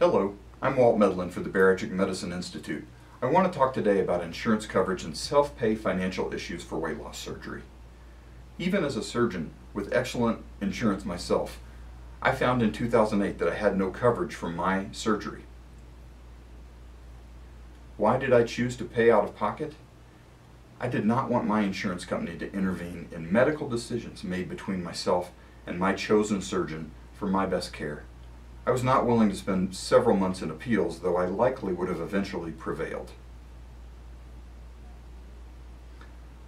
Hello, I'm Walt Medlin for the Bariatric Medicine Institute. I want to talk today about insurance coverage and self-pay financial issues for weight loss surgery. Even as a surgeon with excellent insurance myself, I found in 2008 that I had no coverage for my surgery. Why did I choose to pay out of pocket? I did not want my insurance company to intervene in medical decisions made between myself and my chosen surgeon for my best care. I was not willing to spend several months in appeals, though I likely would have eventually prevailed.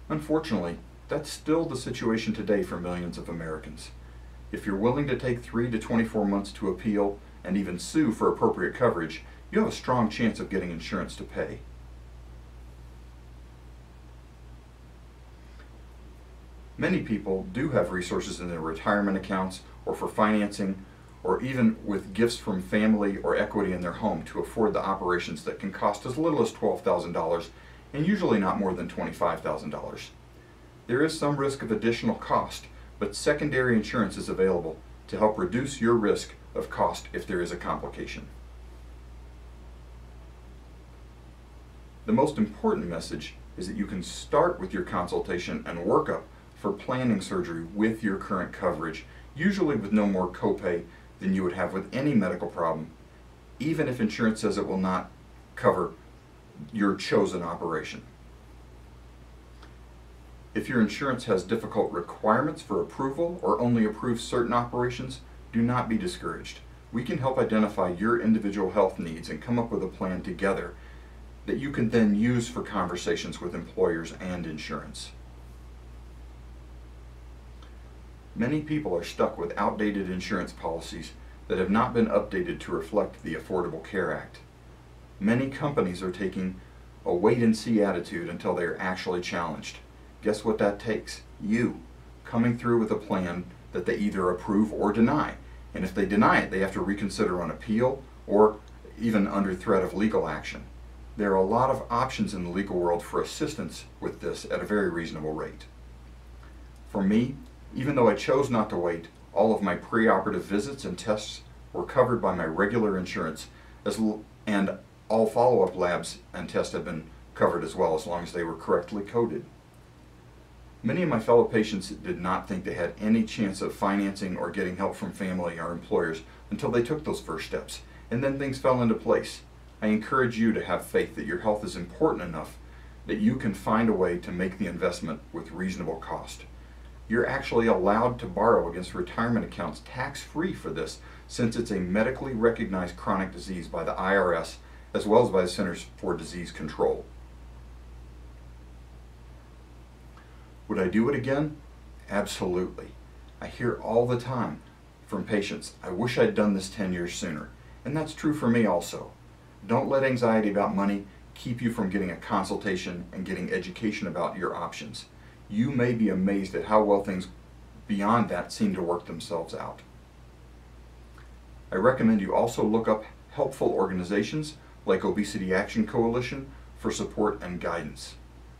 Unfortunately, that's still the situation today for millions of Americans. If you're willing to take 3 to 24 months to appeal and even sue for appropriate coverage, you have a strong chance of getting insurance to pay. Many people do have resources in their retirement accounts or for financing, or even with gifts from family or equity in their home to afford the operations that can cost as little as $12,000 and usually not more than $25,000. There is some risk of additional cost, but secondary insurance is available to help reduce your risk of cost if there is a complication. The most important message is that you can start with your consultation and workup for planning surgery with your current coverage, usually with no more copay than you would have with any medical problem, even if insurance says it will not cover your chosen operation. If your insurance has difficult requirements for approval or only approves certain operations, do not be discouraged. We can help identify your individual health needs and come up with a plan together that you can then use for conversations with employers and insurance. Many people are stuck with outdated insurance policies that have not been updated to reflect the Affordable Care Act. Many companies are taking a wait-and-see attitude until they are actually challenged. Guess what that takes? You coming through with a plan that they either approve or deny. And if they deny it, they have to reconsider on appeal or even under threat of legal action. There are a lot of options in the legal world for assistance with this at a very reasonable rate. For me, even though I chose not to wait, all of my preoperative visits and tests were covered by my regular insurance, and all follow-up labs and tests have been covered as well, as long as they were correctly coded. Many of my fellow patients did not think they had any chance of financing or getting help from family or employers until they took those first steps, and then things fell into place. I encourage you to have faith that your health is important enough that you can find a way to make the investment with reasonable cost. You're actually allowed to borrow against retirement accounts tax-free for this, since it's a medically recognized chronic disease by the IRS as well as by the Centers for Disease Control. Would I do it again? Absolutely. I hear all the time from patients, I wish I'd done this 10 years sooner. And that's true for me also. Don't let anxiety about money keep you from getting a consultation and getting education about your options. You may be amazed at how well things beyond that seem to work themselves out. I recommend you also look up helpful organizations like Obesity Action Coalition for support and guidance.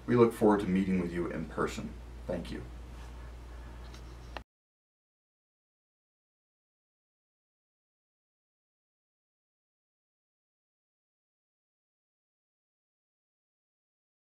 We look forward to meeting with you in person. Thank you.